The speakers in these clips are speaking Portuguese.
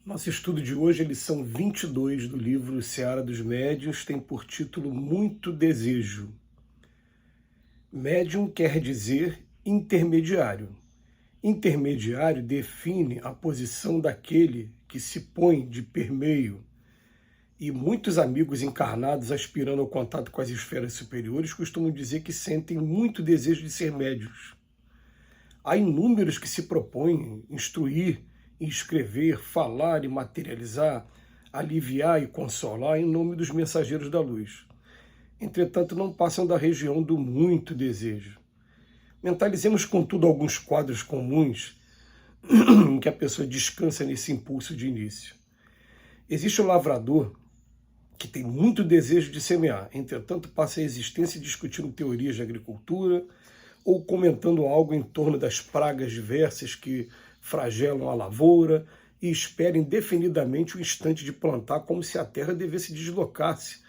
Nosso estudo de hoje é a lição 22 do livro Seara dos Médiuns, tem por título Muito Desejo. Médium quer dizer intermediário. Intermediário define a posição daquele que se põe de permeio. E muitos amigos encarnados aspirando ao contato com as esferas superiores costumam dizer que sentem muito desejo de ser médiuns. Há inúmeros que se propõem instruir, escrever, falar e materializar, aliviar e consolar em nome dos mensageiros da luz. Entretanto, não passam da região do muito desejo. Mentalizemos, contudo, alguns quadros comuns em que a pessoa descansa nesse impulso de início. Existe o lavrador que tem muito desejo de semear, entretanto passa a existência discutindo teorias de agricultura ou comentando algo em torno das pragas diversas que flagelam a lavoura e espera indefinidamente o instante de plantar, como se a terra devesse deslocar-se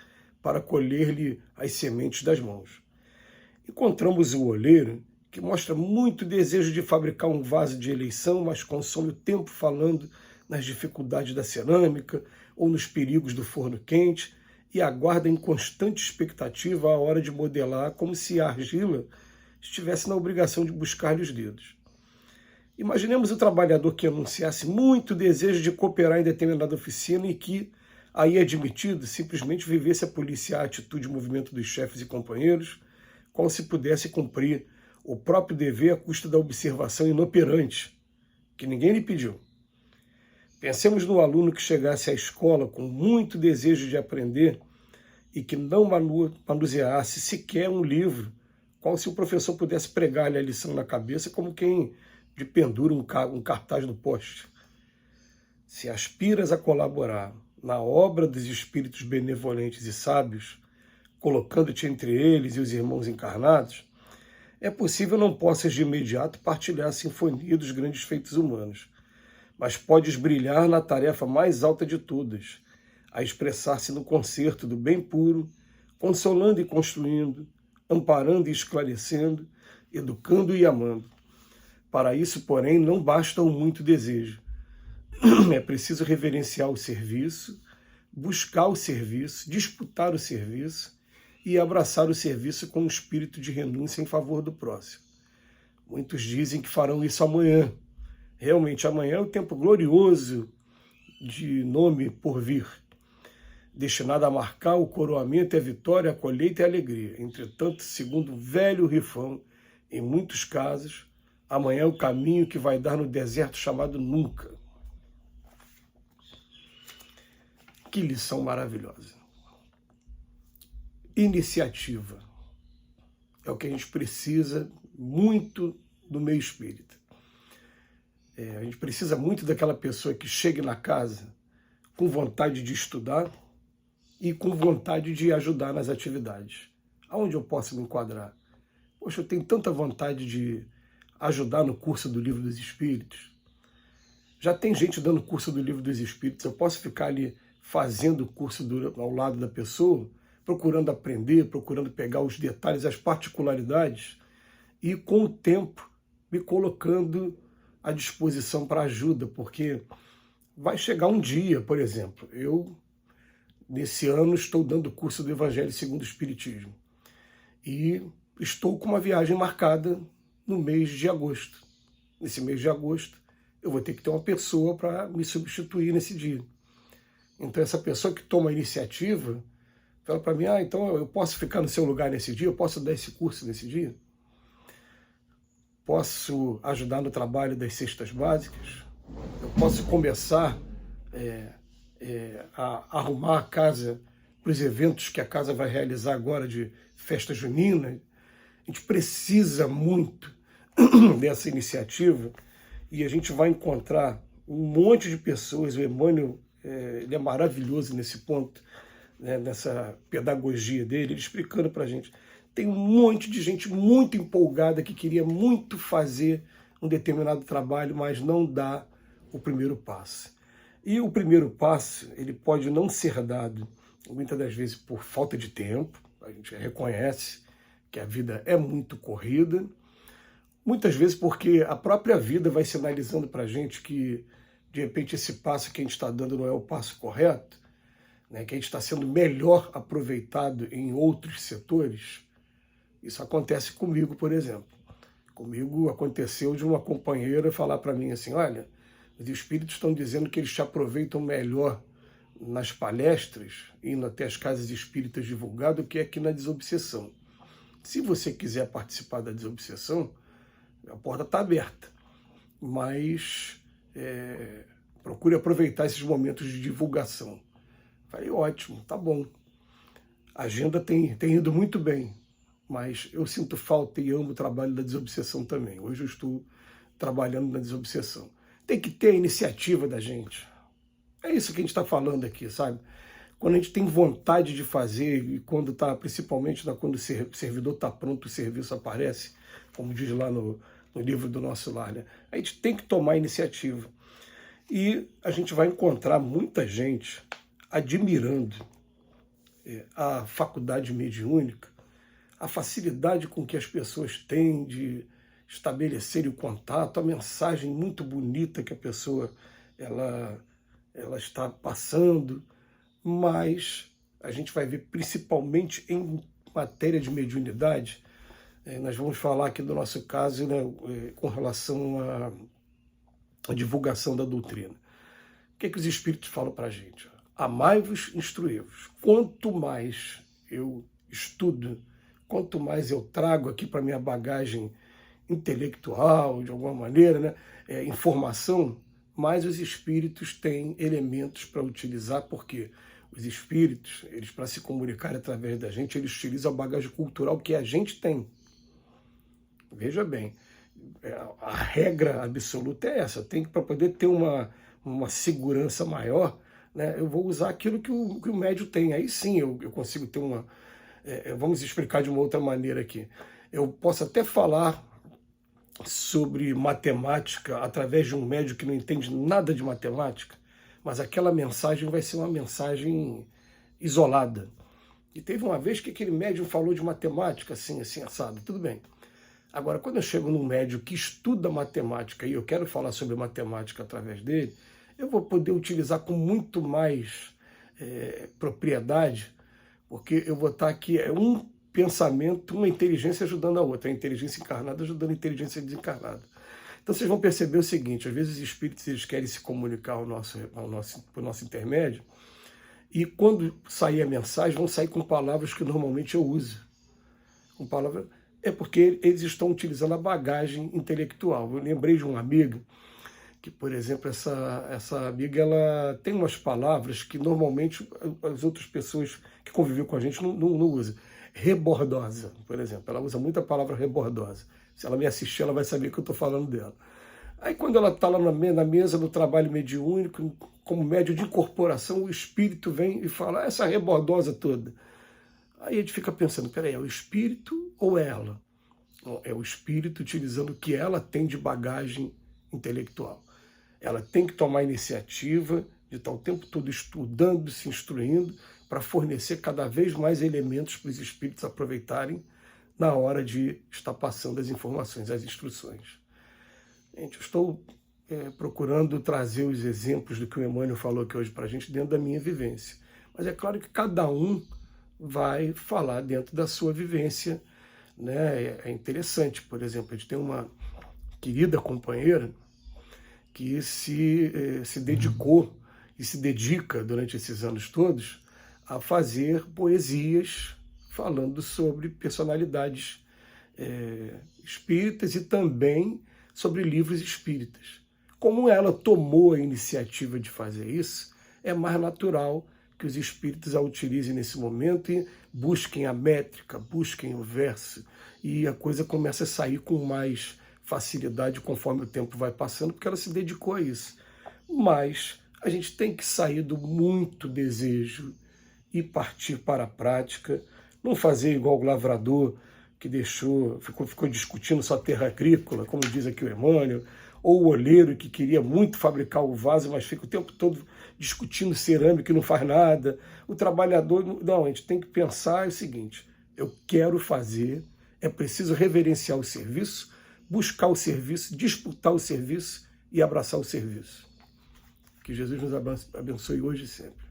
para colher-lhe as sementes das mãos. Encontramos o olheiro, que mostra muito desejo de fabricar um vaso de eleição, mas consome o tempo falando nas dificuldades da cerâmica ou nos perigos do forno quente e aguarda em constante expectativa a hora de modelar, como se a argila estivesse na obrigação de buscar-lhe os dedos. Imaginemos o trabalhador que anunciasse muito desejo de cooperar em determinada oficina e que, aí admitido, simplesmente vivesse a policiar a atitude e movimento dos chefes e companheiros, como se pudesse cumprir o próprio dever à custa da observação inoperante, que ninguém lhe pediu. Pensemos no aluno que chegasse à escola com muito desejo de aprender e que não manuseasse sequer um livro, qual se o professor pudesse pregar-lhe a lição na cabeça como quem de pendura um cartaz no poste. Se aspiras a colaborar na obra dos espíritos benevolentes e sábios, colocando-te entre eles e os irmãos encarnados, é possível não possas de imediato partilhar a sinfonia dos grandes feitos humanos, mas podes brilhar na tarefa mais alta de todas, a expressar-se no concerto do bem puro, consolando e construindo, amparando e esclarecendo, educando e amando. Para isso, porém, não basta o muito desejo. É preciso reverenciar o serviço, buscar o serviço, disputar o serviço e abraçar o serviço com um espírito de renúncia em favor do próximo. Muitos dizem que farão isso amanhã. Realmente, amanhã é o tempo glorioso de nome por vir, destinado a marcar o coroamento, a vitória, a colheita e a alegria. Entretanto, segundo o velho rifão, em muitos casos, amanhã é o caminho que vai dar no deserto chamado nunca. Que lição maravilhosa. Iniciativa. É o que a gente precisa muito no meio espírita. A gente precisa muito daquela pessoa que chegue na casa com vontade de estudar e com vontade de ajudar nas atividades. Aonde eu posso me enquadrar? Poxa, eu tenho tanta vontade de ajudar no curso do Livro dos Espíritos. Já tem gente dando curso do Livro dos Espíritos, eu posso ficar ali fazendo o curso ao lado da pessoa, procurando aprender, procurando pegar os detalhes, as particularidades, e com o tempo me colocando à disposição para ajuda, porque vai chegar um dia, por exemplo, eu, nesse ano, estou dando o curso do Evangelho segundo o Espiritismo, e estou com uma viagem marcada no mês de agosto. Nesse mês de agosto, eu vou ter que ter uma pessoa para me substituir nesse dia. Então, essa pessoa que toma a iniciativa fala para mim, então eu posso ficar no seu lugar nesse dia? Eu posso dar esse curso nesse dia? Posso ajudar no trabalho das cestas básicas? Eu posso começar a arrumar a casa para os eventos que a casa vai realizar agora de festa junina? A gente precisa muito dessa iniciativa e a gente vai encontrar um monte de pessoas. O Emmanuel ele é maravilhoso nesse ponto, né, nessa pedagogia dele, ele explicando para a gente. Tem um monte de gente muito empolgada que queria muito fazer um determinado trabalho, mas não dá o primeiro passo. E o primeiro passo, ele pode não ser dado, muitas das vezes, por falta de tempo. A gente reconhece que a vida é muito corrida, muitas vezes porque a própria vida vai sinalizando para a gente que de repente esse passo que a gente está dando não é o passo correto, né, que a gente está sendo melhor aproveitado em outros setores. Isso acontece comigo, por exemplo. Comigo aconteceu de uma companheira falar para mim assim, olha, os espíritos estão dizendo que eles te aproveitam melhor nas palestras, indo até as casas espíritas divulgar, do que aqui na desobsessão. Se você quiser participar da desobsessão, a porta está aberta, mas procure aproveitar esses momentos de divulgação. Falei, ótimo, tá bom. A agenda tem ido muito bem, mas eu sinto falta e amo o trabalho da desobsessão também. Hoje eu estou trabalhando na desobsessão. Tem que ter a iniciativa da gente. É isso que a gente está falando aqui, sabe? Quando a gente tem vontade de fazer, e quando está, principalmente quando o servidor está pronto, o serviço aparece, como diz lá no livro do Nosso Lar, né? A gente tem que tomar a iniciativa. E a gente vai encontrar muita gente admirando a faculdade mediúnica, a facilidade com que as pessoas têm de estabelecerem o contato, a mensagem muito bonita que a pessoa ela está passando, mas a gente vai ver principalmente em matéria de mediunidade, nós vamos falar aqui do nosso caso, né, com relação à divulgação da doutrina. O que é que os espíritos falam para a gente? Amai-vos, instruí-vos. Quanto mais eu estudo, quanto mais eu trago aqui para minha bagagem intelectual, de alguma maneira, né, informação, mais os espíritos têm elementos para utilizar, porque os espíritos, eles para se comunicar através da gente, eles utilizam a bagagem cultural que a gente tem. Veja bem, a regra absoluta é essa, tem que, para poder ter uma segurança maior, né, eu vou usar aquilo que o médium tem, aí sim eu consigo ter uma... vamos explicar de uma outra maneira aqui. Eu posso até falar sobre matemática através de um médium que não entende nada de matemática, mas aquela mensagem vai ser uma mensagem isolada. E teve uma vez que aquele médium falou de matemática, assim, assado, tudo bem. Agora, quando eu chego num médium que estuda matemática e eu quero falar sobre matemática através dele, eu vou poder utilizar com muito mais propriedade, porque eu vou estar aqui, um pensamento, uma inteligência ajudando a outra, a inteligência encarnada ajudando a inteligência desencarnada. Então vocês vão perceber o seguinte, às vezes os espíritos eles querem se comunicar por nosso intermédio, e quando sair a mensagem, vão sair com palavras que normalmente eu uso. Com palavras... É porque eles estão utilizando a bagagem intelectual. Eu lembrei de uma amiga, que, por exemplo, essa amiga ela tem umas palavras que normalmente as outras pessoas que convivem com a gente não usam. Rebordosa, por exemplo. Ela usa muito a palavra rebordosa. Se ela me assistir, ela vai saber que eu estou falando dela. Aí quando ela está lá na mesa do trabalho mediúnico, como médium de incorporação, o espírito vem e fala essa rebordosa toda. Aí a gente fica pensando, peraí, é o espírito ou é ela? É o espírito utilizando o que ela tem de bagagem intelectual. Ela tem que tomar a iniciativa de estar o tempo todo estudando, se instruindo, para fornecer cada vez mais elementos para os espíritos aproveitarem na hora de estar passando as informações, as instruções. Gente, eu estou procurando trazer os exemplos do que o Emmanuel falou aqui hoje para a gente dentro da minha vivência. Mas é claro que cada um vai falar dentro da sua vivência, né? É interessante, por exemplo, a gente tem uma querida companheira que se dedicou e se dedica durante esses anos todos a fazer poesias falando sobre personalidades espíritas e também sobre livros espíritas. Como ela tomou a iniciativa de fazer isso, é mais natural que os espíritos a utilizem nesse momento e busquem a métrica, busquem o verso, e a coisa começa a sair com mais facilidade conforme o tempo vai passando, porque ela se dedicou a isso. Mas a gente tem que sair do muito desejo e partir para a prática, não fazer igual o lavrador que ficou discutindo sua terra agrícola, como diz aqui o Emmanuel, ou o olheiro que queria muito fabricar o vaso, mas fica o tempo todo discutindo cerâmica e não faz nada. O trabalhador... Não, a gente tem que pensar o seguinte, eu quero fazer, é preciso reverenciar o serviço, buscar o serviço, disputar o serviço e abraçar o serviço. Que Jesus nos abençoe hoje e sempre.